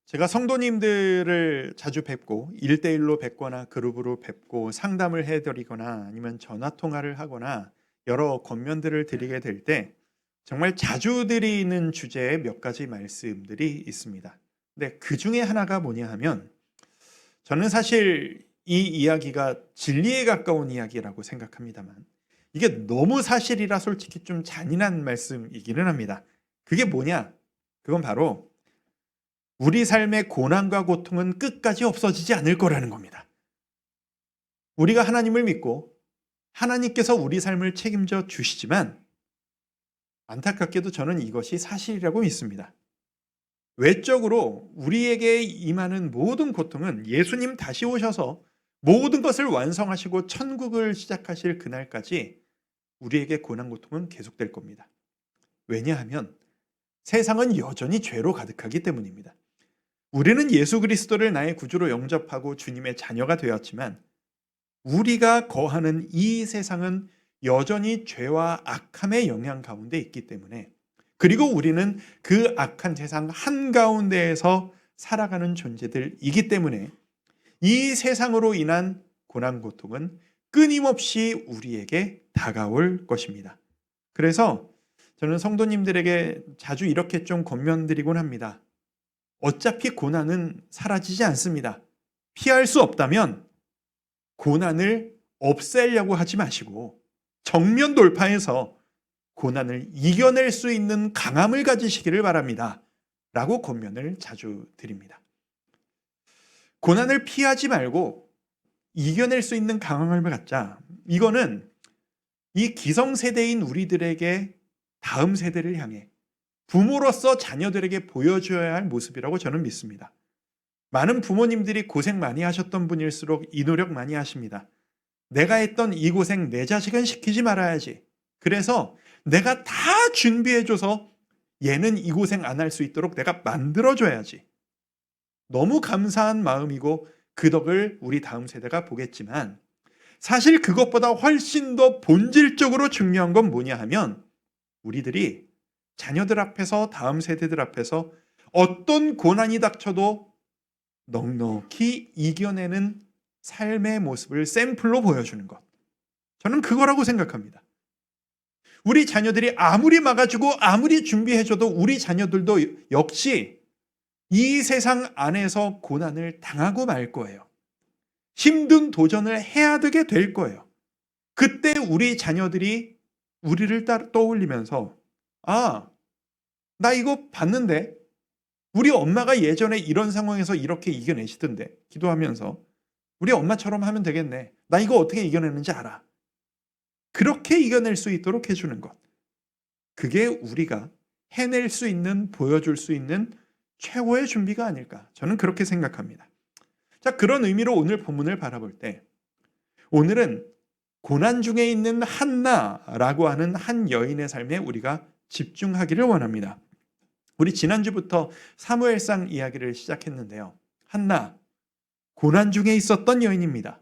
제가 성도님들을 자주 뵙고 1대1로 뵙거나 그룹으로 뵙고 상담을 해 드리거나 아니면 전화 통화를 하거나 여러 권면들을 드리게 될 때 정말 자주 드리는 주제의 몇 가지 말씀들이 있습니다. 근데 그중에 하나가 뭐냐 하면 저는 사실 이 이야기가 진리에 가까운 이야기라고 생각합니다만 이게 너무 사실이라 솔직히 좀 잔인한 말씀이기는 합니다. 그게 뭐냐? 그건 바로 우리 삶의 고난과 고통은 끝까지 없어지지 않을 거라는 겁니다. 우리가 하나님을 믿고 하나님께서 우리 삶을 책임져 주시지만 안타깝게도 저는 이것이 사실이라고 믿습니다. 외적으로 우리에게 임하는 모든 고통은 예수님 다시 오셔서 모든 것을 완성하시고 천국을 시작하실 그날까지 우리에게 고난 고통은 계속될 겁니다. 왜냐하면 세상은 여전히 죄로 가득하기 때문입니다. 우리는 예수 그리스도를 나의 구주로 영접하고 주님의 자녀가 되었지만 우리가 거하는 이 세상은 여전히 죄와 악함의 영향 가운데 있기 때문에, 그리고 우리는 그 악한 세상 한가운데에서 살아가는 존재들이기 때문에 이 세상으로 인한 고난 고통은 끊임없이 우리에게 다가올 것입니다. 그래서 저는 성도님들에게 자주 이렇게 좀 권면드리곤 합니다. 어차피 고난은 사라지지 않습니다. 피할 수 없다면 고난을 없애려고 하지 마시고 정면 돌파해서 고난을 이겨낼 수 있는 강함을 가지시기를 바랍니다. 라고 권면을 자주 드립니다. 고난을 피하지 말고 이겨낼 수 있는 강함을 갖자. 이거는 이 기성세대인 우리들에게 다음 세대를 향해 부모로서 자녀들에게 보여줘야 할 모습이라고 저는 믿습니다. 많은 부모님들이 고생 많이 하셨던 분일수록 이 노력 많이 하십니다. 내가 했던 이 고생 내 자식은 시키지 말아야지. 그래서 내가 다 준비해줘서 얘는 이 고생 안 할 수 있도록 내가 만들어줘야지. 너무 감사한 마음이고 그 덕을 우리 다음 세대가 보겠지만 사실 그것보다 훨씬 더 본질적으로 중요한 건 뭐냐 하면 우리들이 자녀들 앞에서 다음 세대들 앞에서 어떤 고난이 닥쳐도 넉넉히 이겨내는 삶의 모습을 샘플로 보여주는 것. 저는 그거라고 생각합니다. 우리 자녀들이 아무리 막아주고 아무리 준비해줘도 우리 자녀들도 역시 이 세상 안에서 고난을 당하고 말 거예요. 힘든 도전을 해야 되게 될 거예요. 그때 우리 자녀들이 우리를 떠올리면서 나 이거 봤는데 우리 엄마가 예전에 이런 상황에서 이렇게 이겨내시던데 기도하면서 우리 엄마처럼 하면 되겠네. 나 이거 어떻게 이겨내는지 알아. 그렇게 이겨낼 수 있도록 해주는 것. 그게 우리가 해낼 수 있는, 보여줄 수 있는 최고의 준비가 아닐까. 저는 그렇게 생각합니다. 자, 그런 의미로 오늘 본문을 바라볼 때 오늘은 고난 중에 있는 한나라고 하는 한 여인의 삶에 우리가 집중하기를 원합니다. 우리 지난주부터 사무엘상 이야기를 시작했는데요. 한나, 고난 중에 있었던 여인입니다.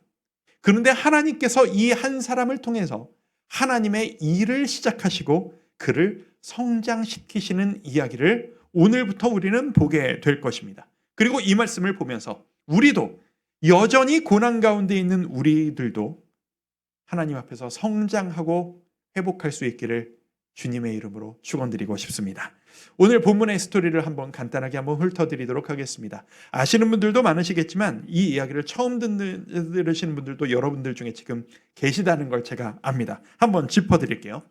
그런데 하나님께서 이 한 사람을 통해서 하나님의 일을 시작하시고 그를 성장시키시는 이야기를 오늘부터 우리는 보게 될 것입니다. 그리고 이 말씀을 보면서 우리도 여전히 고난 가운데 있는 우리들도 하나님 앞에서 성장하고 회복할 수 있기를 주님의 이름으로 축원드리고 싶습니다. 오늘 본문의 스토리를 한번 간단하게 한번 훑어드리도록 하겠습니다. 아시는 분들도 많으시겠지만 이 이야기를 처음 들으시는 분들도 여러분들 중에 지금 계시다는 걸 제가 압니다. 한번 짚어드릴게요.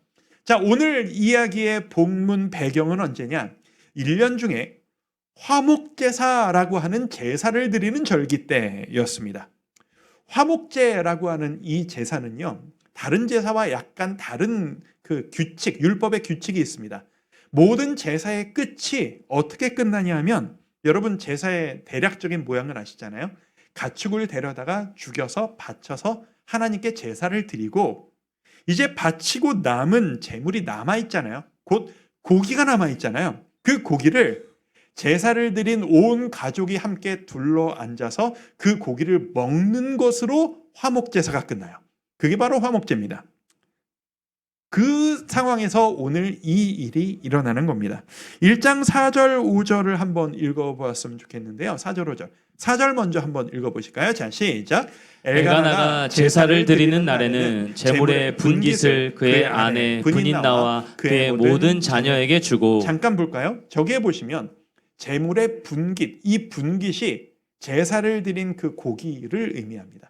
자, 오늘 이야기의 본문 배경은 언제냐? 1년 중에 화목제사라고 하는 제사를 드리는 절기 때였습니다. 화목제라고 하는 이 제사는요, 다른 제사와 약간 다른 그 규칙, 율법의 규칙이 있습니다. 모든 제사의 끝이 어떻게 끝나냐 하면 여러분 제사의 대략적인 모양을 아시잖아요. 가축을 데려다가 죽여서 바쳐서 하나님께 제사를 드리고 이제 바치고 남은 제물이 남아있잖아요. 곧 고기가 남아있잖아요. 그 고기를 제사를 드린 온 가족이 함께 둘러 앉아서 그 고기를 먹는 것으로 화목제사가 끝나요. 그게 바로 화목제입니다. 그 상황에서 오늘 이 일이 일어나는 겁니다. 1장 4절 5절을 한번 읽어보았으면 좋겠는데요. 4절 5절. 4절 먼저 한번 읽어보실까요? 자, 시작. 엘가나가 제사를 드리는 날에는 제물의 분깃을 그의 아내 분인나와 그의 모든 자녀에게 주고. 잠깐 볼까요? 저기에 보시면 제물의 분깃, 이 분깃이 제사를 드린 그 고기를 의미합니다.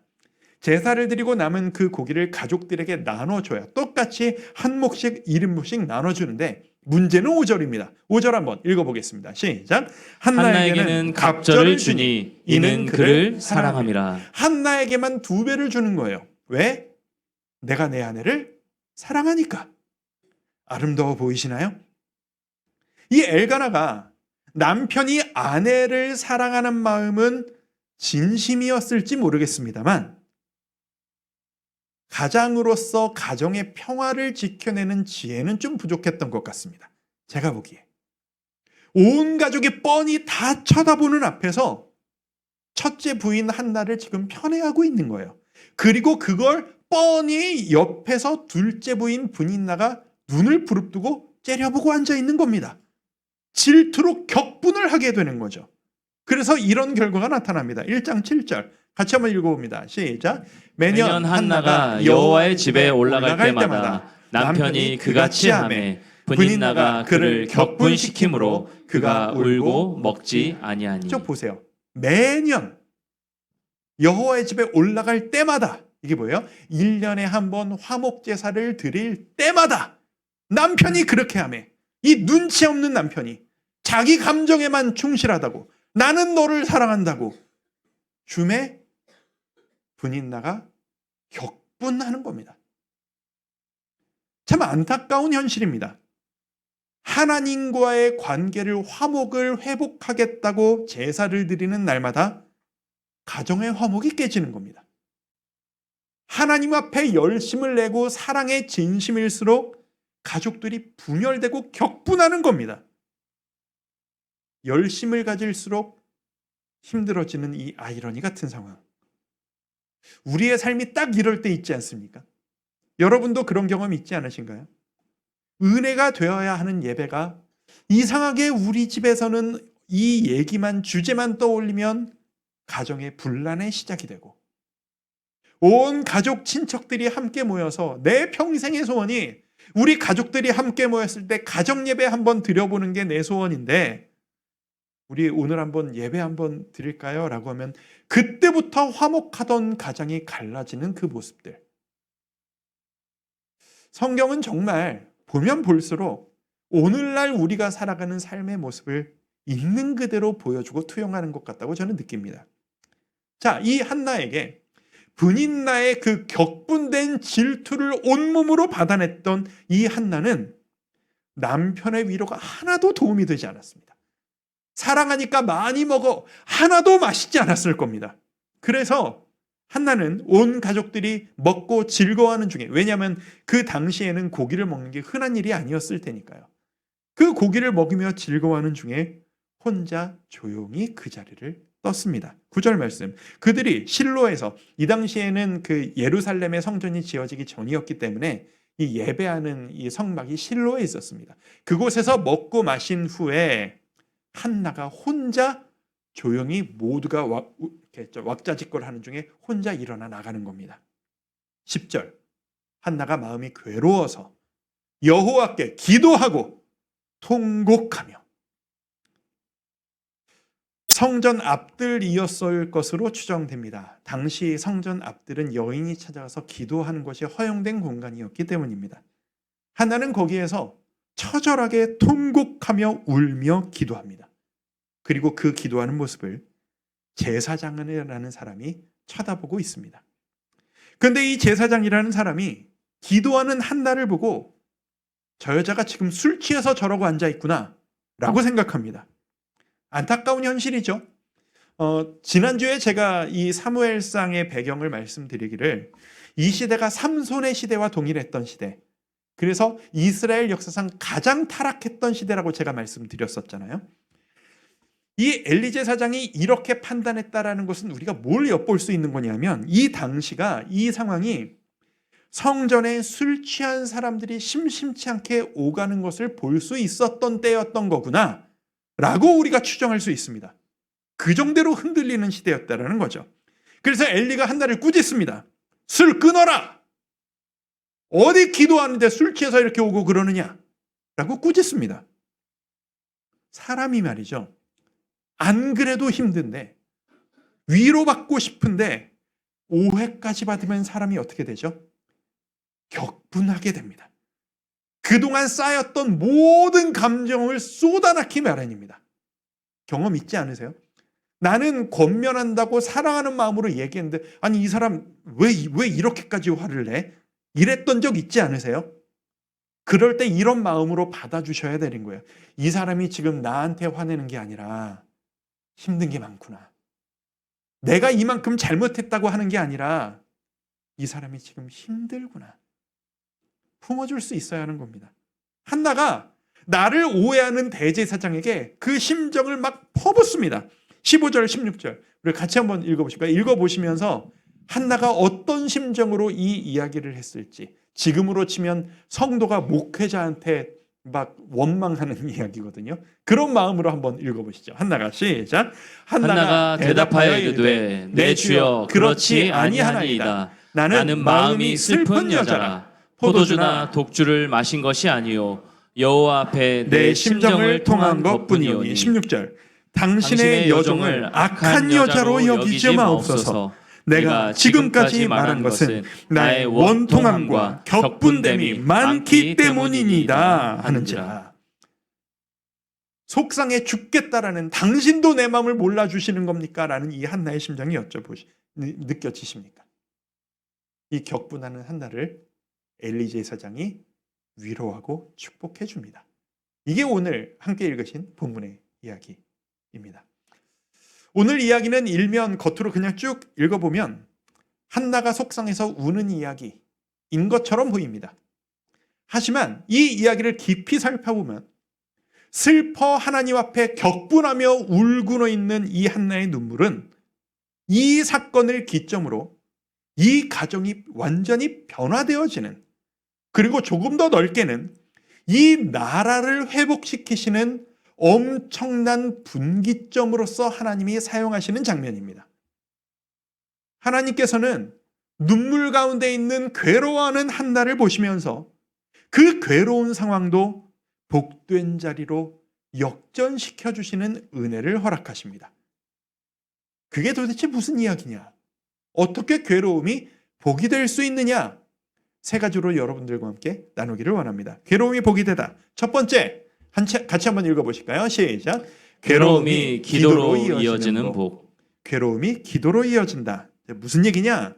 제사를 드리고 남은 그 고기를 가족들에게 나눠줘야 똑같이 한 몫씩 1인분씩 나눠주는데 문제는 5절입니다. 5절 한번 읽어보겠습니다. 시작. 한나에게는 갑절을 주니 이는 그를 사랑함이라. 한나에게만 2배를 주는 거예요. 왜? 내가 내 아내를 사랑하니까. 아름다워 보이시나요? 이 엘가나가 남편이 아내를 사랑하는 마음은 진심이었을지 모르겠습니다만 가장으로서 가정의 평화를 지켜내는 지혜는 좀 부족했던 것 같습니다. 제가 보기에. 온 가족이 뻔히 다 쳐다보는 앞에서 첫째 부인 한나를 지금 편애하고 있는 거예요. 그리고 그걸 뻔히 옆에서 둘째 부인 분인나가 눈을 부릅뜨고 째려보고 앉아 있는 겁니다. 질투로 격분을 하게 되는 거죠. 그래서 이런 결과가 나타납니다. 1장 7절 같이 한번 읽어봅니다. 시작. 매년 한나가 여호와의 집에 올라갈 때마다 남편이 그같이 하매 분인나가 그를 격분시키므로 그가 울고 먹지 아니하니. 저 보세요. 매년 여호와의 집에 올라갈 때마다 이게 뭐예요? 1년에 한 번 화목 제사를 드릴 때마다 남편이 그렇게 하매 이 눈치 없는 남편이 자기 감정에만 충실하다고 나는 너를 사랑한다고 줌에 분인나가 격분하는 겁니다. 참 안타까운 현실입니다. 하나님과의 관계를 화목을 회복하겠다고 제사를 드리는 날마다 가정의 화목이 깨지는 겁니다. 하나님 앞에 열심을 내고 사랑의 진심일수록 가족들이 분열되고 격분하는 겁니다. 열심을 가질수록 힘들어지는 이 아이러니 같은 상황. 우리의 삶이 딱 이럴 때 있지 않습니까? 여러분도 그런 경험 있지 않으신가요? 은혜가 되어야 하는 예배가 이상하게 우리 집에서는 이 얘기만 주제만 떠올리면 가정의 분란의 시작이 되고 온 가족 친척들이 함께 모여서 내 평생의 소원이 우리 가족들이 함께 모였을 때 가정 예배 한번 드려보는 게 내 소원인데 우리 오늘 한번 예배 한번 드릴까요? 라고 하면 그때부터 화목하던 가정이 갈라지는 그 모습들. 성경은 정말 보면 볼수록 오늘날 우리가 살아가는 삶의 모습을 있는 그대로 보여주고 투영하는 것 같다고 저는 느낍니다. 자, 이 한나에게 분인나의 그 격분된 질투를 온몸으로 받아냈던 이 한나는 남편의 위로가 하나도 도움이 되지 않았습니다. 사랑하니까 많이 먹어 하나도 맛있지 않았을 겁니다. 그래서 한나는 온 가족들이 먹고 즐거워하는 중에, 왜냐하면 그 당시에는 고기를 먹는 게 흔한 일이 아니었을 테니까요. 그 고기를 먹으며 즐거워하는 중에 혼자 조용히 그 자리를 떴습니다. 9절 말씀. 그들이 실로에서, 이 당시에는 그 예루살렘의 성전이 지어지기 전이었기 때문에 이 예배하는 이 성막이 실로에 있었습니다. 그곳에서 먹고 마신 후에 한나가 혼자 조용히 모두가 왁자지껄 하는 중에 혼자 일어나 나가는 겁니다. 10절. 한나가 마음이 괴로워서 여호와께 기도하고 통곡하며. 성전 앞들이었을 것으로 추정됩니다. 당시 성전 앞들은 여인이 찾아가서 기도하는 것이 허용된 공간이었기 때문입니다. 한나는 거기에서 처절하게 통곡하며 울며 기도합니다. 그리고 그 기도하는 모습을 제사장이라는 사람이 쳐다보고 있습니다. 그런데 이 제사장이라는 사람이 기도하는 한나를 보고 저 여자가 지금 술 취해서 저러고 앉아있구나 라고 생각합니다. 안타까운 현실이죠. 지난주에 제가 이 사무엘상의 배경을 말씀드리기를 이 시대가 삼손의 시대와 동일했던 시대, 그래서 이스라엘 역사상 가장 타락했던 시대라고 제가 말씀드렸었잖아요. 이 엘리 제사장이 이렇게 판단했다라는 것은 우리가 뭘 엿볼 수 있는 거냐면 이 당시가, 이 상황이 성전에 술 취한 사람들이 심심치 않게 오가는 것을 볼 수 있었던 때였던 거구나 라고 우리가 추정할 수 있습니다. 그 정도로 흔들리는 시대였다라는 거죠. 그래서 엘리가 한나를 꾸짖습니다. 술 끊어라! 어디 기도하는데 술 취해서 이렇게 오고 그러느냐? 라고 꾸짖습니다. 사람이 말이죠. 안 그래도 힘든데 위로받고 싶은데 오해까지 받으면 사람이 어떻게 되죠? 격분하게 됩니다. 그동안 쌓였던 모든 감정을 쏟아넣기 마련입니다. 경험 있지 않으세요? 나는 권면한다고 사랑하는 마음으로 얘기했는데 아니 이 사람 왜 이렇게까지 화를 내? 이랬던 적 있지 않으세요? 그럴 때 이런 마음으로 받아주셔야 되는 거예요. 이 사람이 지금 나한테 화내는 게 아니라 힘든 게 많구나. 내가 이만큼 잘못했다고 하는 게 아니라 이 사람이 지금 힘들구나. 품어줄 수 있어야 하는 겁니다. 한나가 나를 오해하는 대제사장에게 그 심정을 막 퍼붓습니다. 15절, 16절. 우리 같이 한번 읽어보실까요? 읽어보시면서 한나가 어떤 심정으로 이 이야기를 했을지, 지금으로 치면 성도가 목회자한테 막 원망하는 이야기거든요. 그런 마음으로 한번 읽어보시죠. 한나가 시작. 한나가 대답하여 이르되 내 주여 그렇지 아니하니이다. 나는 마음이 슬픈 여자라. 포도주나 독주를 마신 것이 아니요 여호와 앞에 내 심정을 통한 것뿐이오니. 16절. 당신의 여종을 악한 여자로 여기지 마옵소서. 내가 지금까지 말한 것은 나의 원통함과 격분됨이 많기 때문이니이다 하는지라. 속상해 죽겠다라는 당신도 내 마음을 몰라주시는 겁니까? 라는 이 한나의 심정이 느껴지십니까? 이 격분하는 한나를 엘리 제사장이 위로하고 축복해 줍니다. 이게 오늘 함께 읽으신 본문의 이야기입니다. 오늘 이야기는 일면 겉으로 그냥 쭉 읽어보면 한나가 속상해서 우는 이야기인 것처럼 보입니다. 하지만 이 이야기를 깊이 살펴보면 슬퍼 하나님 앞에 격분하며 울고 있는 이 한나의 눈물은 이 사건을 기점으로 이 가정이 완전히 변화되어지는, 그리고 조금 더 넓게는 이 나라를 회복시키시는 엄청난 분기점으로서 하나님이 사용하시는 장면입니다. 하나님께서는 눈물 가운데 있는 괴로워하는 한나를 보시면서 그 괴로운 상황도 복된 자리로 역전시켜 주시는 은혜를 허락하십니다. 그게 도대체 무슨 이야기냐? 어떻게 괴로움이 복이 될 수 있느냐? 세 가지로 여러분들과 함께 나누기를 원합니다. 괴로움이 복이 되다. 첫 번째, 같이 한번 읽어보실까요? 시작. 괴로움이 기도로 이어지는 복. 괴로움이 기도로 이어진다. 무슨 얘기냐?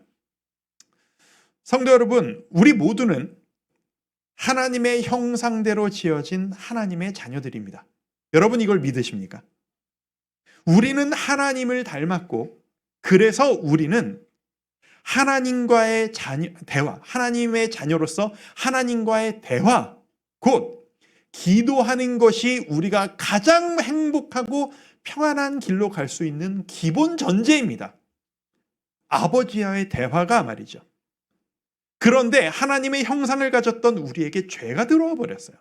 성도 여러분, 우리 모두는 하나님의 형상대로 지어진 하나님의 자녀들입니다. 여러분 이걸 믿으십니까? 우리는 하나님을 닮았고, 그래서 우리는 하나님과의 대화, 하나님의 자녀로서 하나님과의 대화, 곧 기도하는 것이 우리가 가장 행복하고 평안한 길로 갈 수 있는 기본 전제입니다. 아버지와의 대화가 말이죠. 그런데 하나님의 형상을 가졌던 우리에게 죄가 들어와 버렸어요.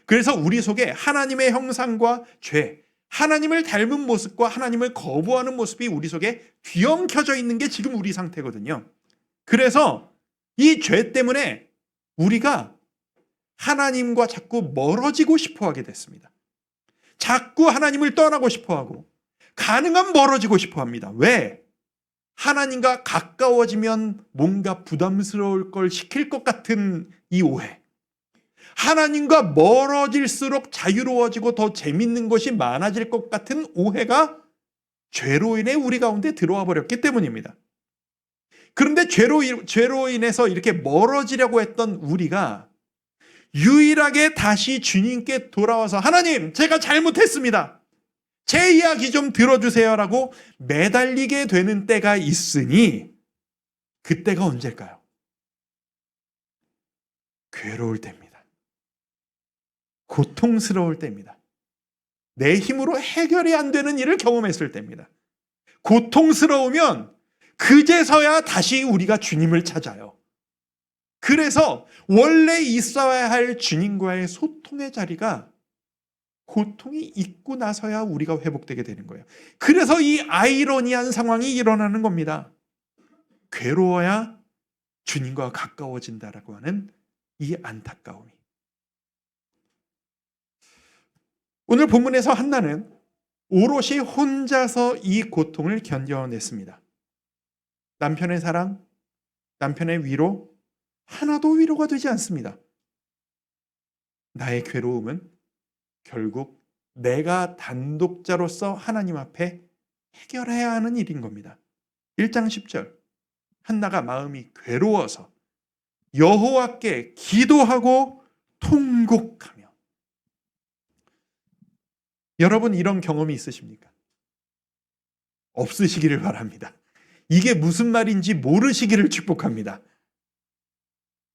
그래서 우리 속에 하나님의 형상과 죄, 하나님을 닮은 모습과 하나님을 거부하는 모습이 우리 속에 뒤엉켜져 있는 게 지금 우리 상태거든요. 그래서 이 죄 때문에 우리가 하나님과 자꾸 멀어지고 싶어 하게 됐습니다. 자꾸 하나님을 떠나고 싶어 하고, 가능한 멀어지고 싶어 합니다. 왜? 하나님과 가까워지면 뭔가 부담스러울 걸 시킬 것 같은 이 오해. 하나님과 멀어질수록 자유로워지고 더 재밌는 것이 많아질 것 같은 오해가 죄로 인해 우리 가운데 들어와 버렸기 때문입니다. 그런데 죄로 인해서 이렇게 멀어지려고 했던 우리가 유일하게 다시 주님께 돌아와서 하나님, 제가 잘못했습니다. 제 이야기 좀 들어주세요라고 매달리게 되는 때가 있으니, 그때가 언제일까요? 괴로울 때입니다. 고통스러울 때입니다. 내 힘으로 해결이 안 되는 일을 경험했을 때입니다. 고통스러우면 그제서야 다시 우리가 주님을 찾아요. 그래서 원래 있어야 할 주님과의 소통의 자리가 고통이 있고 나서야 우리가 회복되게 되는 거예요. 그래서 이 아이러니한 상황이 일어나는 겁니다. 괴로워야 주님과 가까워진다라고 하는 이 안타까움이. 오늘 본문에서 한나는 오롯이 혼자서 이 고통을 견뎌냈습니다. 남편의 사랑, 남편의 위로, 하나도 위로가 되지 않습니다. 나의 괴로움은 결국 내가 단독자로서 하나님 앞에 해결해야 하는 일인 겁니다. 1장 10절, 한나가 마음이 괴로워서 여호와께 기도하고 통곡하며. 여러분 이런 경험이 있으십니까? 없으시기를 바랍니다. 이게 무슨 말인지 모르시기를 축복합니다.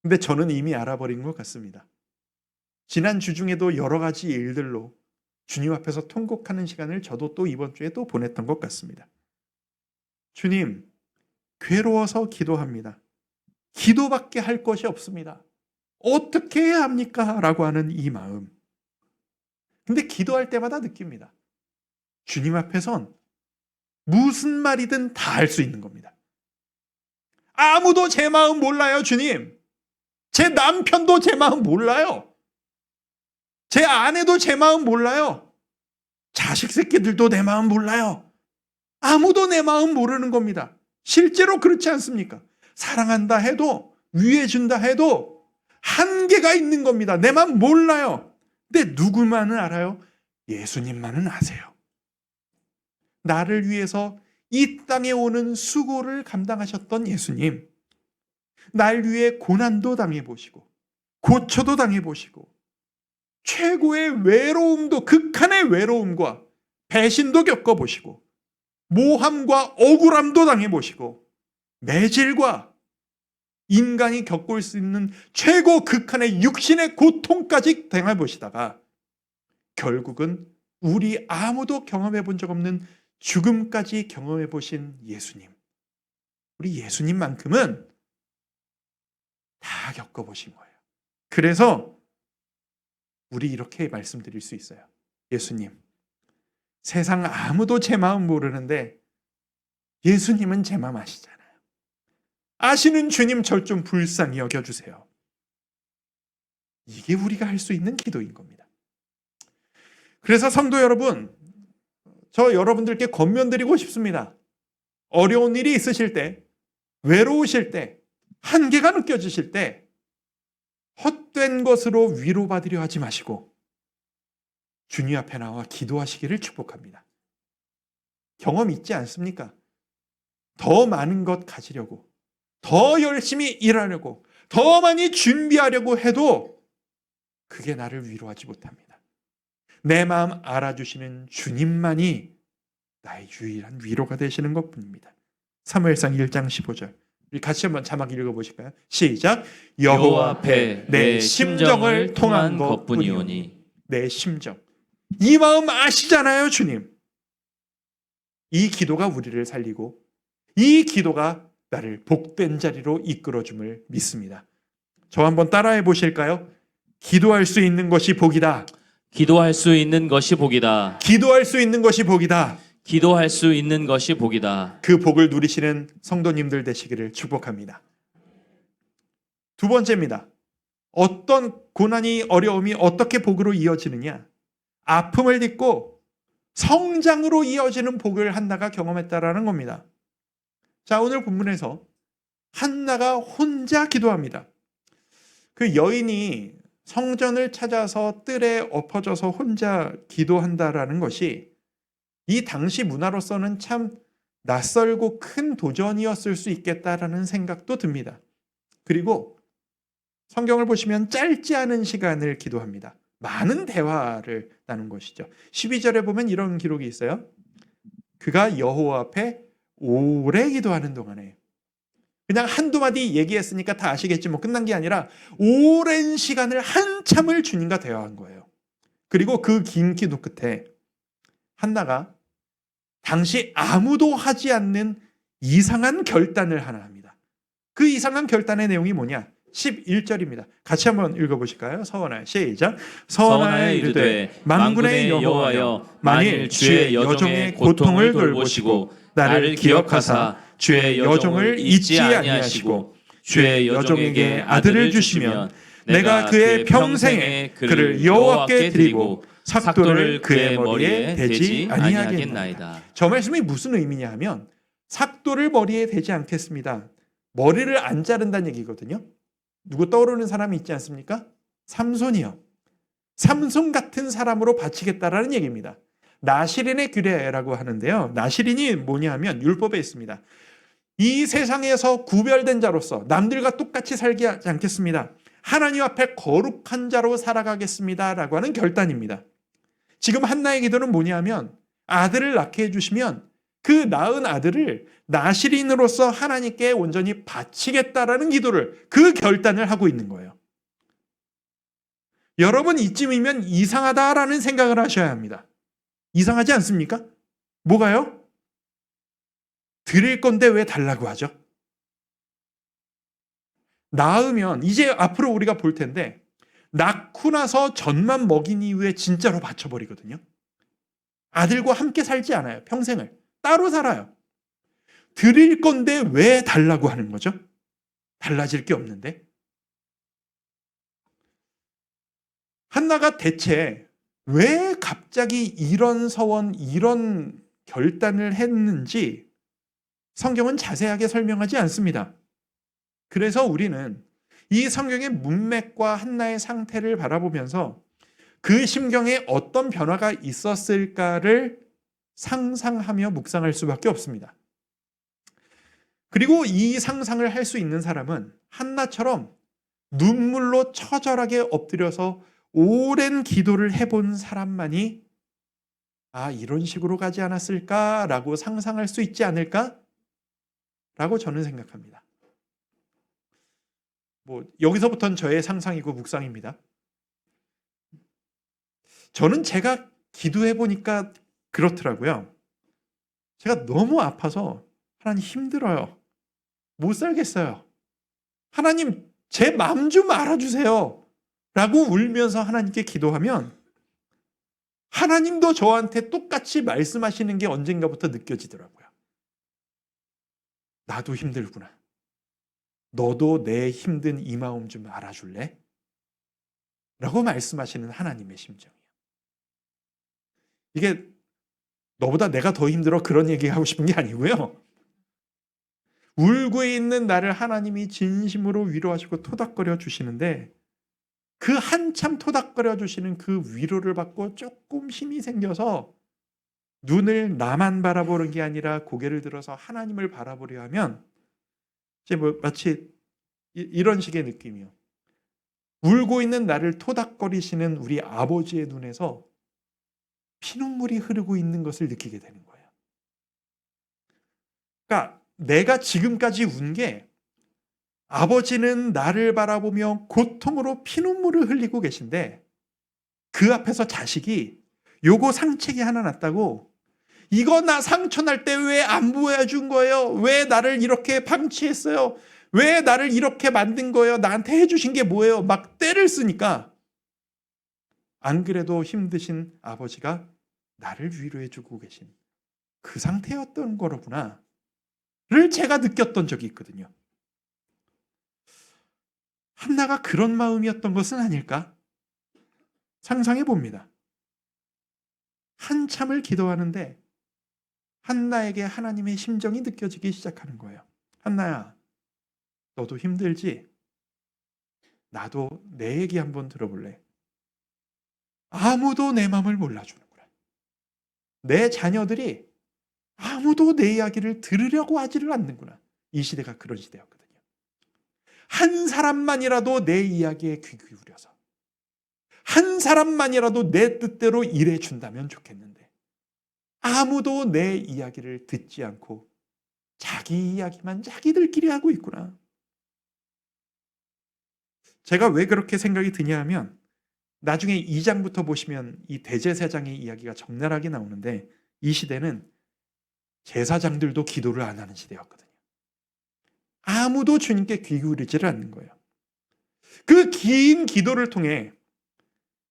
근데 저는 이미 알아버린 것 같습니다. 지난 주 중에도 여러 가지 일들로 주님 앞에서 통곡하는 시간을 저도 또 이번 주에 또 보냈던 것 같습니다. 주님, 괴로워서 기도합니다. 기도밖에 할 것이 없습니다. 어떻게 해야 합니까? 라고 하는 이 마음. 근데 기도할 때마다 느낍니다. 주님 앞에선 무슨 말이든 다 할 수 있는 겁니다. 아무도 제 마음 몰라요, 주님. 제 남편도 제 마음 몰라요. 제 아내도 제 마음 몰라요. 자식 새끼들도 내 마음 몰라요. 아무도 내 마음 모르는 겁니다. 실제로 그렇지 않습니까? 사랑한다 해도, 위해준다 해도 한계가 있는 겁니다. 내 마음 몰라요. 근데 누구만은 알아요? 예수님만은 아세요. 나를 위해서 이 땅에 오는 수고를 감당하셨던 예수님, 날 위해 고난도 당해보시고 고초도 당해보시고 최고의 외로움도, 극한의 외로움과 배신도 겪어보시고 모함과 억울함도 당해보시고 매질과 인간이 겪을 수 있는 최고 극한의 육신의 고통까지 당해보시다가 결국은 우리 아무도 경험해 본 적 없는 죽음까지 경험해 보신 예수님, 우리 예수님만큼은 다 겪어보신 거예요. 그래서 우리 이렇게 말씀드릴 수 있어요. 예수님, 세상 아무도 제 마음 모르는데 예수님은 제 마음 아시잖아요. 아시는 주님, 절 좀 불쌍히 여겨주세요. 이게 우리가 할 수 있는 기도인 겁니다. 그래서 성도 여러분, 저 여러분들께 권면드리고 싶습니다. 어려운 일이 있으실 때, 외로우실 때, 한계가 느껴지실 때 헛된 것으로 위로받으려 하지 마시고 주님 앞에 나와 기도하시기를 축복합니다. 경험 있지 않습니까? 더 많은 것 가지려고, 더 열심히 일하려고, 더 많이 준비하려고 해도 그게 나를 위로하지 못합니다. 내 마음 알아주시는 주님만이 나의 유일한 위로가 되시는 것뿐입니다. 사무엘상 1장 15절. 같이 한번 자막 읽어보실까요? 시작. 여호와 앞에 내 심정을 통한 것뿐이오니. 내 심정. 이 마음 아시잖아요, 주님. 이 기도가 우리를 살리고 이 기도가 나를 복된 자리로 이끌어줌을 믿습니다. 저 한번 따라해 보실까요? 기도할 수 있는 것이 복이다. 기도할 수 있는 것이 복이다. 기도할 수 있는 것이 복이다. 기도할 수 있는 것이 복이다. 그 복을 누리시는 성도님들 되시기를 축복합니다. 두 번째입니다. 어떤 고난이, 어려움이 어떻게 복으로 이어지느냐? 아픔을 딛고 성장으로 이어지는 복을 한나가 경험했다라는 겁니다. 자, 오늘 본문에서 한나가 혼자 기도합니다. 그 여인이 성전을 찾아서 뜰에 엎어져서 혼자 기도한다라는 것이 이 당시 문화로서는 참 낯설고 큰 도전이었을 수 있겠다라는 생각도 듭니다. 그리고 성경을 보시면 짧지 않은 시간을 기도합니다. 많은 대화를 나눈 것이죠. 12절에 보면 이런 기록이 있어요. 그가 여호와 앞에 오래 기도하는 동안에, 그냥 한두 마디 얘기했으니까 다 아시겠지 뭐 끝난 게 아니라 오랜 시간을 한참을 주님과 대화한 거예요. 그리고 그 긴 기도 끝에 한나가 당시 아무도 하지 않는 이상한 결단을 하나 합니다. 그 이상한 결단의 내용이 뭐냐? 11절입니다. 같이 한번 읽어보실까요? 서원하여 시작. 서원하여 이르되 만군의 여호와여 만일 주의 여종의 고통을 돌보시고 나를 기억하사 주의 여종을 잊지 아니하시고 주의 여종에게 아들을 주시면 내가 그의 평생에 그를 여호와께 드리고 삭도를 그의 머리에 대지 아니하겠나이다. 저 말씀이 무슨 의미냐 하면 삭도를 머리에 대지 않겠습니다. 머리를 안 자른다는 얘기거든요. 누구 떠오르는 사람이 있지 않습니까? 삼손이요. 삼손 같은 사람으로 바치겠다라는 얘기입니다. 나시린의 규례라고 하는데요. 나시린이 뭐냐 하면 율법에 있습니다. 이 세상에서 구별된 자로서 남들과 똑같이 살지 않겠습니다. 하나님 앞에 거룩한 자로 살아가겠습니다 라고 하는 결단입니다. 지금 한나의 기도는 뭐냐 하면 아들을 낳게 해주시면 그 낳은 아들을 나시린으로서 하나님께 온전히 바치겠다라는 기도를, 그 결단을 하고 있는 거예요. 여러분, 이쯤이면 이상하다라는 생각을 하셔야 합니다. 이상하지 않습니까? 뭐가요? 드릴 건데 왜 달라고 하죠? 낳으면 이제 앞으로 우리가 볼 텐데 낳고 나서 젖만 먹인 이후에 진짜로 바쳐버리거든요. 아들과 함께 살지 않아요. 평생을 따로 살아요. 드릴 건데 왜 달라고 하는 거죠? 달라질 게 없는데. 한나가 대체 왜 갑자기 이런 서원, 이런 결단을 했는지 성경은 자세하게 설명하지 않습니다. 그래서 우리는 이 성경의 문맥과 한나의 상태를 바라보면서 그 심경에 어떤 변화가 있었을까를 상상하며 묵상할 수밖에 없습니다. 그리고 이 상상을 할 수 있는 사람은 한나처럼 눈물로 처절하게 엎드려서 오랜 기도를 해본 사람만이 이런 식으로 가지 않았을까라고 상상할 수 있지 않을까라고 저는 생각합니다. 여기서부터는 저의 상상이고 묵상입니다. 저는 제가 기도해 보니까 그렇더라고요. 제가 너무 아파서 하나님 힘들어요. 못 살겠어요. 하나님 제 마음 좀 알아주세요. 라고 울면서 하나님께 기도하면 하나님도 저한테 똑같이 말씀하시는 게 언젠가부터 느껴지더라고요. 나도 힘들구나. 너도 내 힘든 이 마음 좀 알아줄래? 라고 말씀하시는 하나님의 심정이에요. 이게 너보다 내가 더 힘들어 그런 얘기하고 싶은 게 아니고요. 울고 있는 나를 하나님이 진심으로 위로하시고 토닥거려 주시는데 그 한참 토닥거려 주시는 그 위로를 받고 조금 힘이 생겨서 눈을 나만 바라보는 게 아니라 고개를 들어서 하나님을 바라보려 하면 이제 마치 이런 식의 느낌이요. 울고 있는 나를 토닥거리시는 우리 아버지의 눈에서 피눈물이 흐르고 있는 것을 느끼게 되는 거예요. 그러니까 내가 지금까지 운 게 아버지는 나를 바라보며 고통으로 피눈물을 흘리고 계신데 그 앞에서 자식이 요거 상책이 하나 났다고 이거 나 상처 날 때 왜 안 보여준 거예요? 왜 나를 이렇게 방치했어요? 왜 나를 이렇게 만든 거예요? 나한테 해주신 게 뭐예요? 막 떼를 쓰니까 안 그래도 힘드신 아버지가 나를 위로해주고 계신 그 상태였던 거로구나 를 제가 느꼈던 적이 있거든요. 한나가 그런 마음이었던 것은 아닐까? 상상해 봅니다. 한참을 기도하는데 한나에게 하나님의 심정이 느껴지기 시작하는 거예요. 한나야, 너도 힘들지? 나도 내 얘기 한번 들어볼래? 아무도 내 마음을 몰라주는구나. 내 자녀들이 아무도 내 이야기를 들으려고 하지를 않는구나. 이 시대가 그런 시대였거든요. 한 사람만이라도 내 이야기에 귀 기울여서 한 사람만이라도 내 뜻대로 일해준다면 좋겠는데 아무도 내 이야기를 듣지 않고 자기 이야기만 자기들끼리 하고 있구나. 제가 왜 그렇게 생각이 드냐 하면 나중에 2장부터 보시면 이 대제사장의 이야기가 적나라하게 나오는데 이 시대는 제사장들도 기도를 안 하는 시대였거든요. 아무도 주님께 귀 기울이지를 않는 거예요. 그 긴 기도를 통해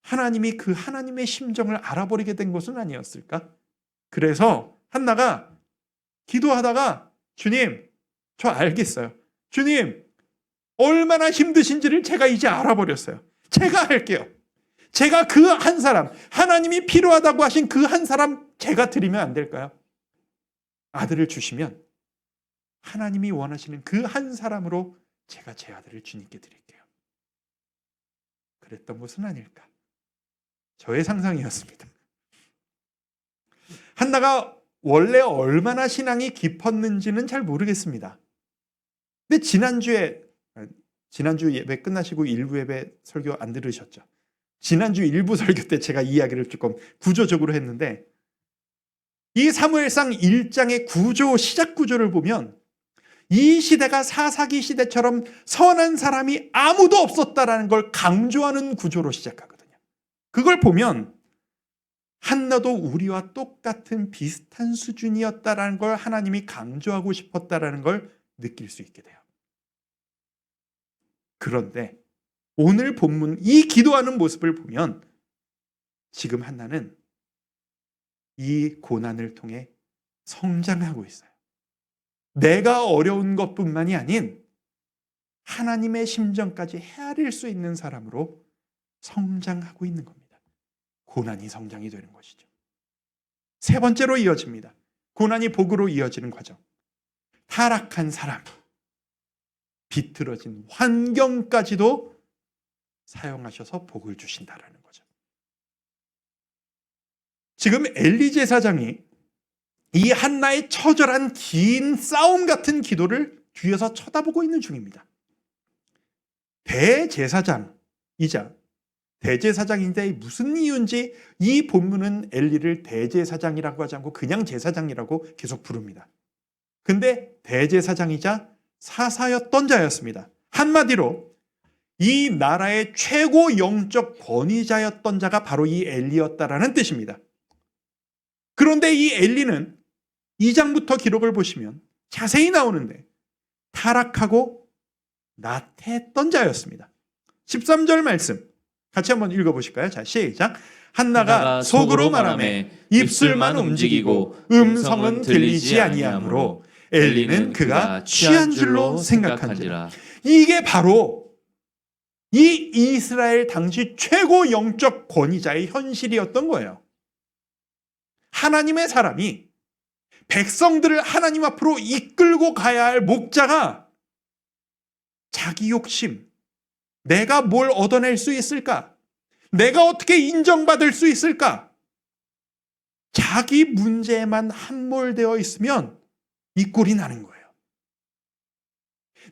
하나님이 그 하나님의 심정을 알아버리게 된 것은 아니었을까? 그래서 한나가 기도하다가 주님, 저 알겠어요. 주님, 얼마나 힘드신지를 제가 이제 알아버렸어요. 제가 할게요. 제가 그 한 사람, 하나님이 필요하다고 하신 그 한 사람 제가 드리면 안 될까요? 아들을 주시면 하나님이 원하시는 그 한 사람으로 제가 제 아들을 주님께 드릴게요. 그랬던 것은 아닐까? 저의 상상이었습니다. 한나가 원래 얼마나 신앙이 깊었는지는 잘 모르겠습니다. 근데 지난주 예배 끝나시고 일부 예배 설교 안 들으셨죠? 지난주 일부 설교 때 제가 이야기를 조금 구조적으로 했는데 이 사무엘상 1장의 구조, 시작 구조를 보면 이 시대가 사사기 시대처럼 선한 사람이 아무도 없었다라는 걸 강조하는 구조로 시작하거든요. 그걸 보면 한나도 우리와 똑같은 비슷한 수준이었다라는 걸 하나님이 강조하고 싶었다라는 걸 느낄 수 있게 돼요. 그런데 오늘 본문 이 기도하는 모습을 보면 지금 한나는 이 고난을 통해 성장하고 있어요. 내가 어려운 것뿐만이 아닌 하나님의 심정까지 헤아릴 수 있는 사람으로 성장하고 있는 겁니다. 고난이 성장이 되는 것이죠. 세 번째로 이어집니다. 고난이 복으로 이어지는 과정. 타락한 사람, 비틀어진 환경까지도 사용하셔서 복을 주신다라는 거죠. 지금 엘리 제사장이 이 한나의 처절한 긴 싸움 같은 기도를 뒤에서 쳐다보고 있는 중입니다. 대제사장인데 무슨 이유인지 이 본문은 엘리를 대제사장이라고 하지 않고 그냥 제사장이라고 계속 부릅니다. 근데 대제사장이자 사사였던 자였습니다. 한마디로 이 나라의 최고 영적 권위자였던 자가 바로 이 엘리였다라는 뜻입니다. 그런데 이 엘리는 2장부터 기록을 보시면 자세히 나오는데 타락하고 나태했던 자였습니다. 13절 말씀 같이 한번 읽어보실까요? 자, 시작. 한나가 속으로 말하매 입술만 움직이고 음성은 들리지 아니하므로 엘리는 그가 취한 줄로 생각한지라. 이게 바로 이 이스라엘 당시 최고 영적 권위자의 현실이었던 거예요. 하나님의 사람이 백성들을 하나님 앞으로 이끌고 가야 할 목자가 자기 욕심, 내가 뭘 얻어낼 수 있을까? 내가 어떻게 인정받을 수 있을까? 자기 문제에만 함몰되어 있으면 이 꼴이 나는 거예요.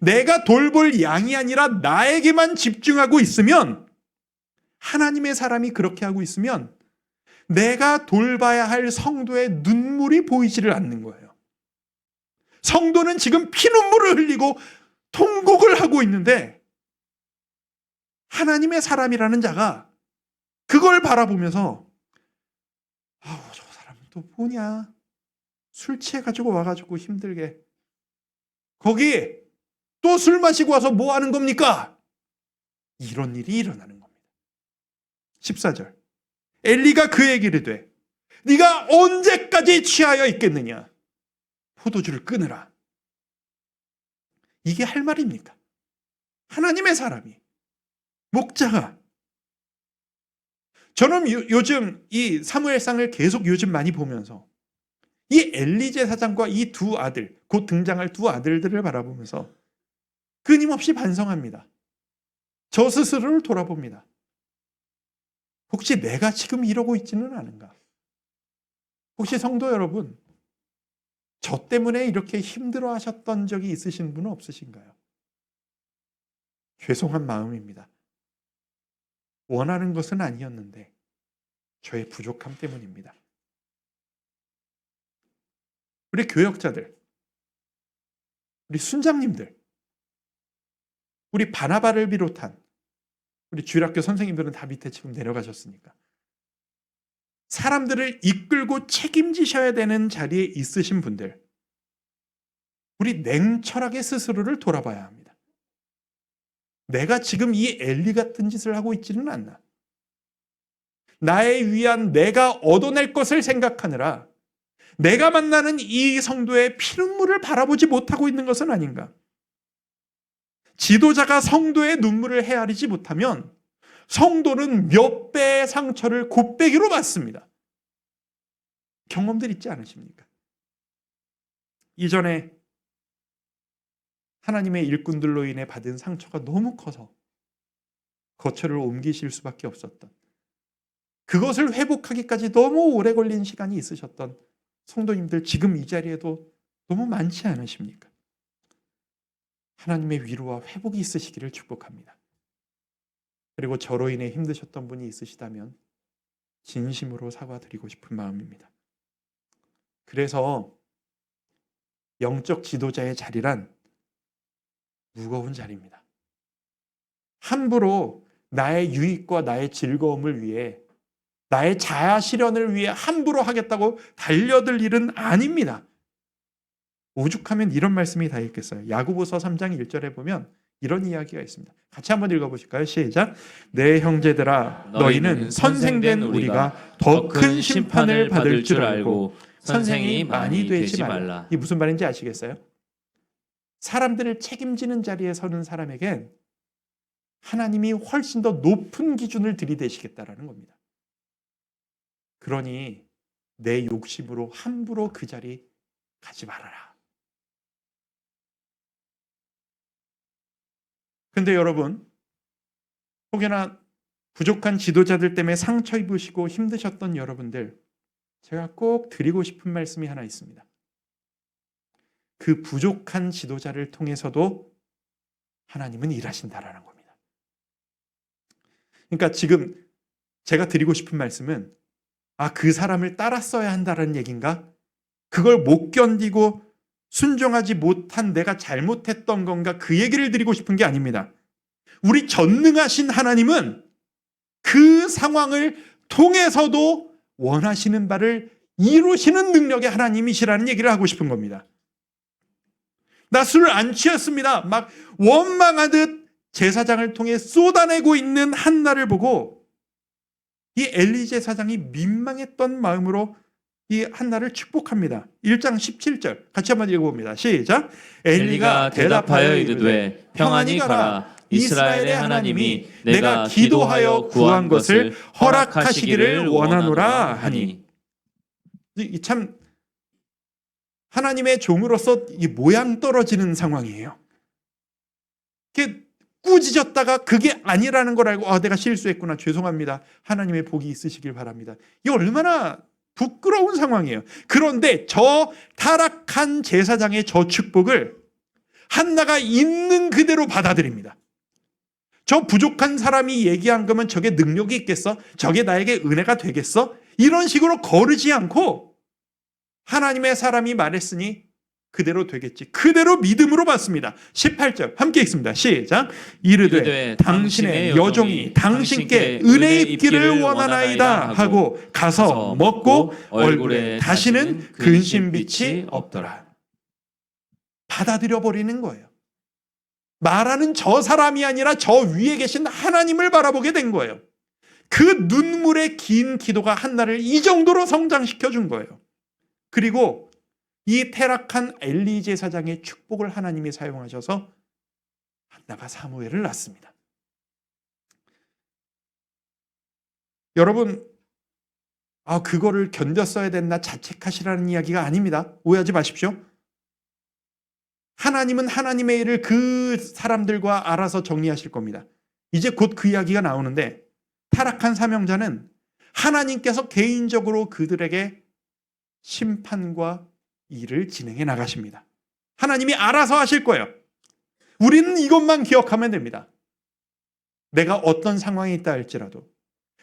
내가 돌볼 양이 아니라 나에게만 집중하고 있으면, 하나님의 사람이 그렇게 하고 있으면 내가 돌봐야 할 성도의 눈물이 보이지를 않는 거예요. 성도는 지금 피눈물을 흘리고 통곡을 하고 있는데 하나님의 사람이라는 자가 그걸 바라보면서 아우 저 사람은 또 뭐냐, 술 취해가지고 와가지고 힘들게 거기 또 술 마시고 와서 뭐 하는 겁니까? 이런 일이 일어나는 겁니다. 14절 엘리가 그에게 이르되 네가 언제까지 취하여 있겠느냐? 포도주를 끊으라. 이게 할 말입니까? 하나님의 사람이, 목자가. 저는 요즘 이 사무엘상을 계속 요즘 많이 보면서 이 엘리 제사장과 이 두 아들, 곧 등장할 두 아들들을 바라보면서 끊임없이 반성합니다. 저 스스로를 돌아봅니다. 혹시 내가 지금 이러고 있지는 않은가? 혹시 성도 여러분, 저 때문에 이렇게 힘들어 하셨던 적이 있으신 분은 없으신가요? 죄송한 마음입니다. 원하는 것은 아니었는데 저의 부족함 때문입니다. 우리 교역자들, 우리 순장님들, 우리 바나바를 비롯한 우리 주일학교 선생님들은 다 밑에 지금 내려가셨으니까 사람들을 이끌고 책임지셔야 되는 자리에 있으신 분들, 우리 냉철하게 스스로를 돌아봐야 합니다. 내가 지금 이 엘리 같은 짓을 하고 있지는 않나. 나의 위안 내가 얻어낼 것을 생각하느라 내가 만나는 이 성도의 피눈물을 바라보지 못하고 있는 것은 아닌가. 지도자가 성도의 눈물을 헤아리지 못하면 성도는 몇 배의 상처를 곱배기로 받습니다. 경험들 있지 않으십니까? 이전에 하나님의 일꾼들로 인해 받은 상처가 너무 커서 거처를 옮기실 수밖에 없었던, 그것을 회복하기까지 너무 오래 걸린 시간이 있으셨던 성도님들 지금 이 자리에도 너무 많지 않으십니까? 하나님의 위로와 회복이 있으시기를 축복합니다. 그리고 저로 인해 힘드셨던 분이 있으시다면 진심으로 사과드리고 싶은 마음입니다. 그래서 영적 지도자의 자리란 무거운 자리입니다. 함부로 나의 유익과 나의 즐거움을 위해, 나의 자아 실현을 위해 함부로 하겠다고 달려들 일은 아닙니다. 오죽하면 이런 말씀이 다 있겠어요. 야고보서 3장 1절에 보면 이런 이야기가 있습니다. 같이 한번 읽어보실까요? 시작. 내 형제들아 너희는 선생된 우리가 더 큰 심판을 받을 줄 알고 선생이 많이 되지 말라. 이게 무슨 말인지 아시겠어요? 사람들을 책임지는 자리에 서는 사람에겐 하나님이 훨씬 더 높은 기준을 들이대시겠다라는 겁니다. 그러니 내 욕심으로 함부로 그 자리 가지 말아라. 근데 여러분, 혹여나 부족한 지도자들 때문에 상처 입으시고 힘드셨던 여러분들, 제가 꼭 드리고 싶은 말씀이 하나 있습니다. 그 부족한 지도자를 통해서도 하나님은 일하신다라는 겁니다. 그러니까 지금 제가 드리고 싶은 말씀은, 그 사람을 따랐어야 한다는 얘기인가? 그걸 못 견디고 순종하지 못한 내가 잘못했던 건가? 그 얘기를 드리고 싶은 게 아닙니다. 우리 전능하신 하나님은 그 상황을 통해서도 원하시는 바를 이루시는 능력의 하나님이시라는 얘기를 하고 싶은 겁니다. 나 술 안 취했습니다. 막 원망하듯 제사장을 통해 쏟아내고 있는 한나를 보고 이 엘리 제사장이 민망했던 마음으로 이 한나를 축복합니다. 1장 17절 같이 한번 읽어봅니다. 시작. 엘리가 대답하여 이르되 평안히 가라. 이스라엘의 하나님이 내가 기도하여 구한 것을 허락하시기를 원하노라 하니. 참 하나님의 종으로서 이 모양 떨어지는 상황이에요. 이렇게 꾸짖었다가 그게 아니라는 걸 알고 내가 실수했구나, 죄송합니다, 하나님의 복이 있으시길 바랍니다. 이게 얼마나 부끄러운 상황이에요. 그런데 저 타락한 제사장의 저 축복을 한나가 있는 그대로 받아들입니다. 저 부족한 사람이 얘기한 거면 저게 능력이 있겠어? 저게 나에게 은혜가 되겠어? 이런 식으로 거르지 않고 하나님의 사람이 말했으니 그대로 되겠지. 그대로 믿음으로 받습니다. 18절 함께 읽습니다. 시작. 이르되 당신의 여종이 당신께 은혜 입기를 원하나이다 하고 가서 먹고 얼굴에 다시는 근심빛이 없더라. 받아들여 버리는 거예요. 말하는 저 사람이 아니라 저 위에 계신 하나님을 바라보게 된 거예요. 그 눈물의 긴 기도가 한나를 이 정도로 성장시켜 준 거예요. 그리고 이 타락한 엘리 제사장의 축복을 하나님이 사용하셔서 한나가 사무엘을 낳습니다. 여러분, 그거를 견뎠어야 됐나 자책하시라는 이야기가 아닙니다. 오해하지 마십시오. 하나님은 하나님의 일을 그 사람들과 알아서 정리하실 겁니다. 이제 곧 그 이야기가 나오는데, 타락한 사명자는 하나님께서 개인적으로 그들에게 심판과 일을 진행해 나가십니다. 하나님이 알아서 하실 거예요. 우리는 이것만 기억하면 됩니다. 내가 어떤 상황에 있다 할지라도,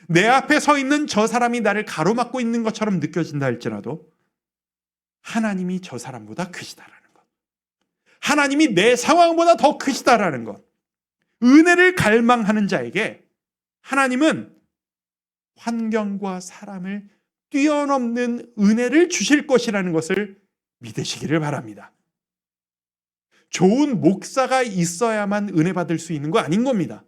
내 앞에 서 있는 저 사람이 나를 가로막고 있는 것처럼 느껴진다 할지라도 하나님이 저 사람보다 크시다라는 것, 하나님이 내 상황보다 더 크시다라는 것, 은혜를 갈망하는 자에게 하나님은 환경과 사람을 뛰어넘는 은혜를 주실 것이라는 것을 믿으시기를 바랍니다. 좋은 목사가 있어야만 은혜 받을 수 있는 거 아닌 겁니다.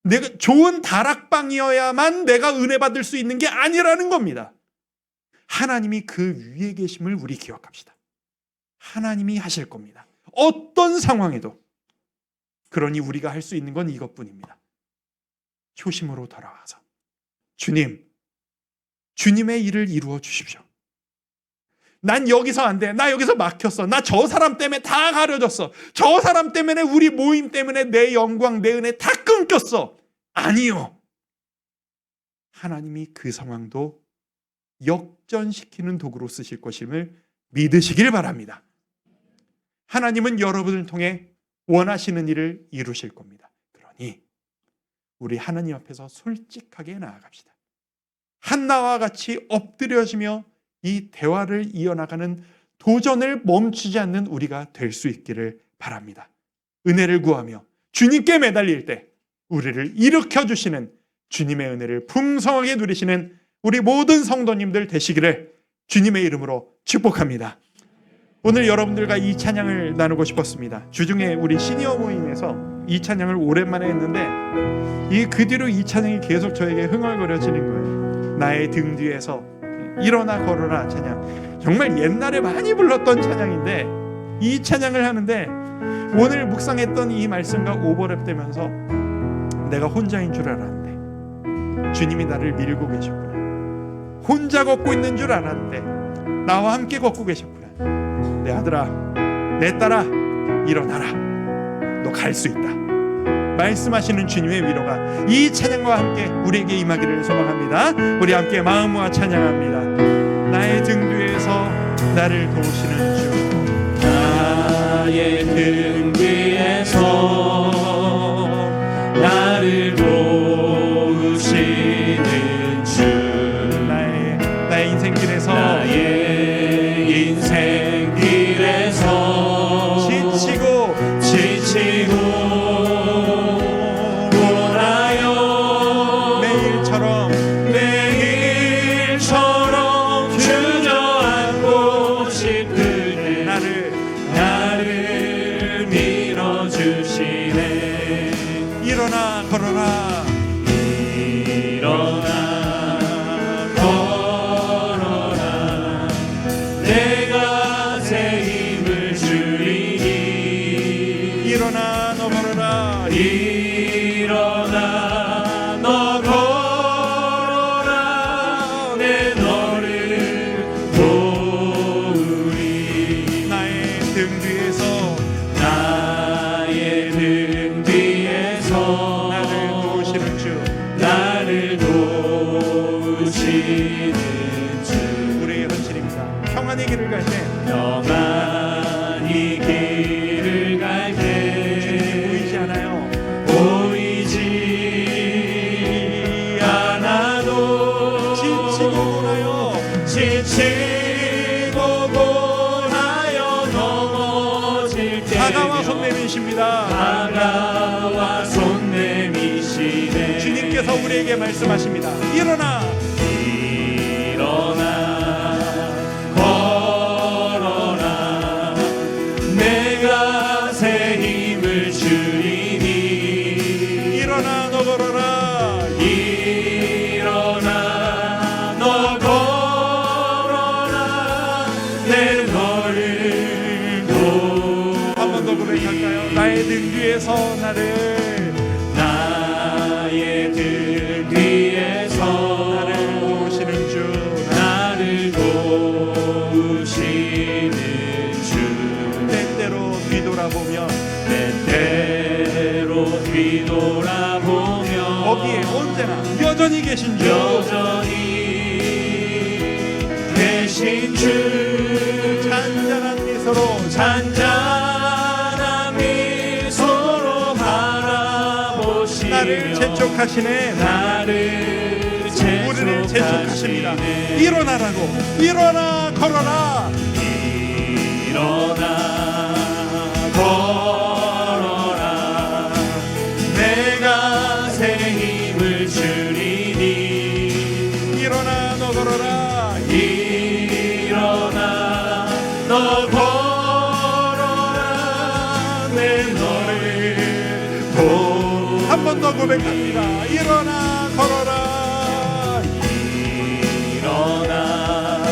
내가 좋은 다락방이어야만 내가 은혜 받을 수 있는 게 아니라는 겁니다. 하나님이 그 위에 계심을 우리 기억합시다. 하나님이 하실 겁니다. 어떤 상황에도. 그러니 우리가 할 수 있는 건 이것뿐입니다. 초심으로 돌아와서 주님, 주님의 일을 이루어 주십시오. 난 여기서 안 돼. 나 여기서 막혔어. 나 저 사람 때문에 다 가려졌어. 저 사람 때문에, 우리 모임 때문에 내 영광, 내 은혜 다 끊겼어. 아니요. 하나님이 그 상황도 역전시키는 도구로 쓰실 것임을 믿으시길 바랍니다. 하나님은 여러분을 통해 원하시는 일을 이루실 겁니다. 그러니 우리 하나님 앞에서 솔직하게 나아갑시다. 한나와 같이 엎드려지며 이 대화를 이어나가는 도전을 멈추지 않는 우리가 될 수 있기를 바랍니다. 은혜를 구하며 주님께 매달릴 때 우리를 일으켜 주시는 주님의 은혜를 풍성하게 누리시는 우리 모든 성도님들 되시기를 주님의 이름으로 축복합니다. 오늘 여러분들과 이 찬양을 나누고 싶었습니다. 주중에 우리 시니어 모임에서 이 찬양을 오랜만에 했는데 그 뒤로 이 찬양이 계속 저에게 흥얼거려지는 거예요. 나의 등 뒤에서 일어나 걸어라 찬양. 정말 옛날에 많이 불렀던 찬양인데 이 찬양을 하는데 오늘 묵상했던 이 말씀과 오버랩되면서 내가 혼자인 줄 알았는데 주님이 나를 밀고 계셨구나. 혼자 걷고 있는 줄 알았는데 나와 함께 걷고 계셨구나. 내 아들아, 내 딸아, 일어나라. 너 갈 수 있다. 말씀하시는 주님의 위로가 이 찬양과 함께 우리에게 임하기를 소망합니다. 우리 함께 마음과 찬양합니다. 나의 등 뒤에서 나를 도우시는 주, 나의 등 뒤에서 나를 도우시는 주, 나의 인생길에서 나의 인생길에서 지치고 고나여 매일처럼 주저앉고 싶을 때 나를 밀어주시네. 일어나 걸어라. 일어나 걸어라. 내가 새 힘을 주리니. 일어나 너 걸어라. 일어나 너 걸어라. 내 너를 도우리. 나의 등 뒤에서 나를 도우시는 주, 우리의 헌신입니다. 평안의 길을 갈 때 평안히 길을 갈 때 주님이 보이지 않아요. 보이지 않아도 지치고 고나여 넘어질 때 다가와 손 내미십니다. 다가와 손 내미시네. 주님께서 우리에게 말씀하십니다. 일어나 걸어라. 내가 새 힘을 주리니. 일어나 너 걸어라. 일어나 너 걸어라. 내 너를 한 번 더 고백할까요? 나의 등 뒤에서 나의 등 뒤에서 나를 도우시는 주, 나를 도우시는 주. 때때로 뒤돌아보며 거기에 언제나 여전히 계신 주, 잔잔한 미소로 바라보시며 나를 재촉하시네. 우리를 재촉하십니다. 일어나라고. 일어나 걸어라. 일어나 걸어라. 내가 새 힘을 주리니. 일어나 너 걸어라. 일어나 너 걸어라. 번 더 고백합니다. 일어나 걸어라. 일어나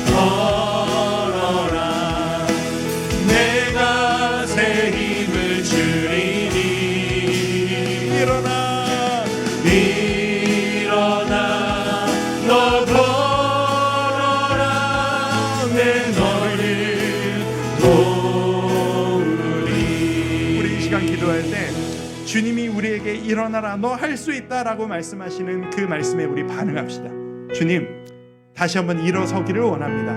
걸어라. 내가 새 힘을 주리니. 일어나 너 걸어라. 내 너를 도우리. 우리 이 시간 기도할 때 주님이 우리에게 일어나라, 너 할 수 있다라고 말씀하시는 그 말씀에 우리 반응합시다. 주님, 다시 한번 일어서기를 원합니다.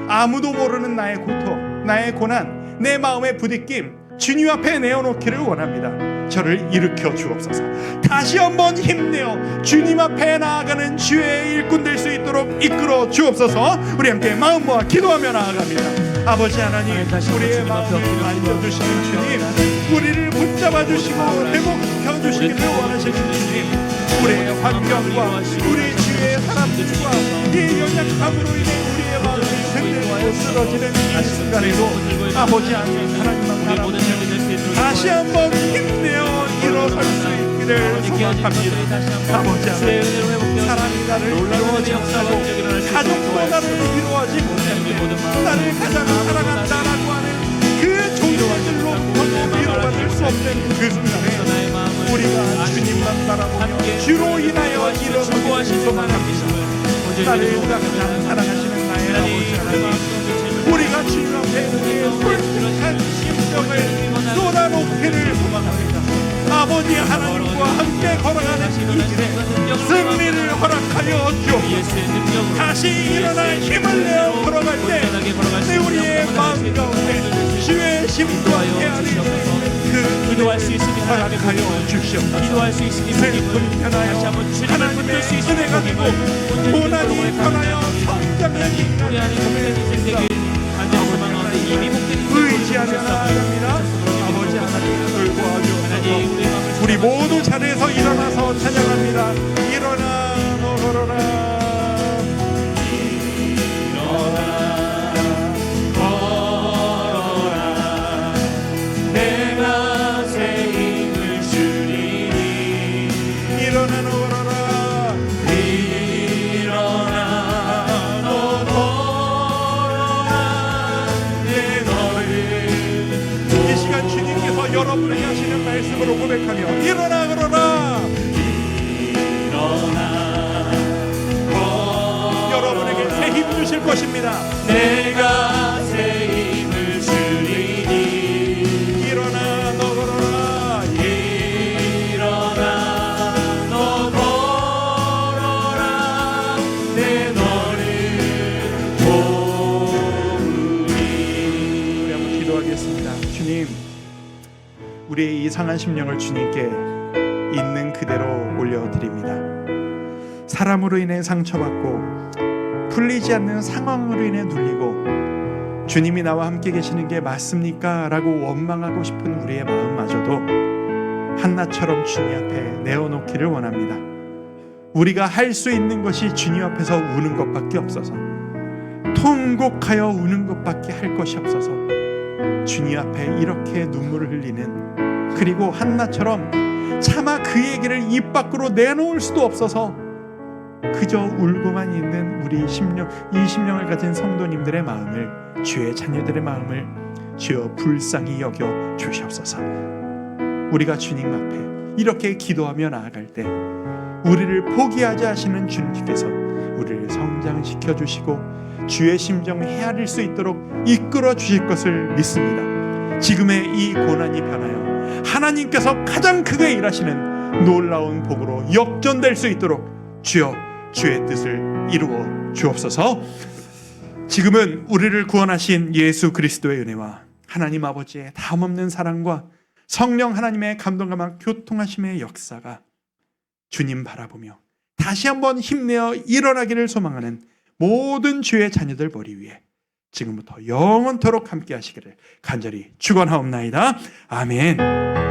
아무도 모르는 나의 고통, 나의 고난, 내 마음의 부딪힘 주님 앞에 내어놓기를 원합니다. 저를 일으켜 주옵소서. 다시 한번 힘내어 주님 앞에 나아가는 주의 일꾼 될 수 있도록 이끌어 주옵소서. 우리 함께 마음 모아 기도하며 나아갑니다. 아버지 하나님, 우리의 마음을 만져주시는 주님, 우리를 붙잡아 주시고 회복시켜 주시기를 원하시는 주님, 우리의 환경과 우리 주위의 사람들과 이 연약함으로 인해 우리의 마음이 흔들리고 쓰러지는 이 순간에도 아버지 하나님만 바라보며 다시 한번 힘내어 일어설 수 있기를 소망합니다. 아버지 하나님, 사람이 나를 이루어지고 가족도 나를 위로하지 못했는데 나를 가장 사랑한다라고 하는 그 존재들로 위로받을 수 없는 그 순간에 우리가 주님만 바라보며 주로 인하여 일어서기를 소망합니다. 나를 가장 사랑하시는 나의 아버지 하나님, 우리가 주님 앞에 우리의 솔직한 심정을 쏟아놓기를 소망합니다. 아버지 하나님과 함께 걸어가는 이 길에 승리를 허락하여 주옵소서. 다시 일어날 힘을 내어 걸어갈 때 내 우리의 마음 가운데 주의 심과 헤아리 그 기도할 수 있으니 허락하여 주시옵소서. 기도할 수 있으니 슬픔 편하여 하나님의 은혜가 되고 고난이 편하여 성장하는 우리 안에 복된 인생 되길 간절히 소망하는데 이미 복된 인생 의지하며 나아갑니다. 아버지 하나님 도와주옵소서. 우리 모두 자리에서 일어나서 찬양합니다. 일어나 너 걸어라. 여러분에게 하시는 말씀으로 고백하며 일어나 걸어라. 여러분에게 새 힘 주실 것입니다. 내가 새 힘을 주리니. 일어나 너 걸어라. 일어나 너 걸어라. 내 너를 도우리. 우리 한번 기도하겠습니다. 주님, 우리의 이 상한 심령을 주님께 있는 그대로 올려드립니다. 사람으로 인해 상처받고 풀리지 않는 상황으로 인해 눌리고 주님이 나와 함께 계시는 게 맞습니까? 라고 원망하고 싶은 우리의 마음마저도 한나처럼 주님 앞에 내어놓기를 원합니다. 우리가 할 수 있는 것이 주님 앞에서 우는 것밖에 없어서, 통곡하여 우는 것밖에 할 것이 없어서 주님 앞에 이렇게 눈물을 흘리는, 그리고 한나처럼 차마 그 얘기를 입 밖으로 내놓을 수도 없어서 그저 울고만 있는 우리 심령, 이 심령을 가진 성도님들의 마음을, 주의 자녀들의 마음을 주여 불쌍히 여겨 주시옵소서. 우리가 주님 앞에 이렇게 기도하며 나아갈 때 우리를 포기하지 하시는 주님께서 우리를 성장시켜 주시고 주의 심정을 헤아릴 수 있도록 이끌어 주실 것을 믿습니다. 지금의 이 고난이 변하여 하나님께서 가장 크게 일하시는 놀라운 복으로 역전될 수 있도록 주여 주의 뜻을 이루어 주옵소서. 지금은 우리를 구원하신 예수 그리스도의 은혜와 하나님 아버지의 다함없는 사랑과 성령 하나님의 감동과 막 교통하심의 역사가 주님 바라보며 다시 한번 힘내어 일어나기를 소망하는 모든 주의 자녀들 머리 위에 지금부터 영원토록 함께 하시기를 간절히 축원하옵나이다. 아멘.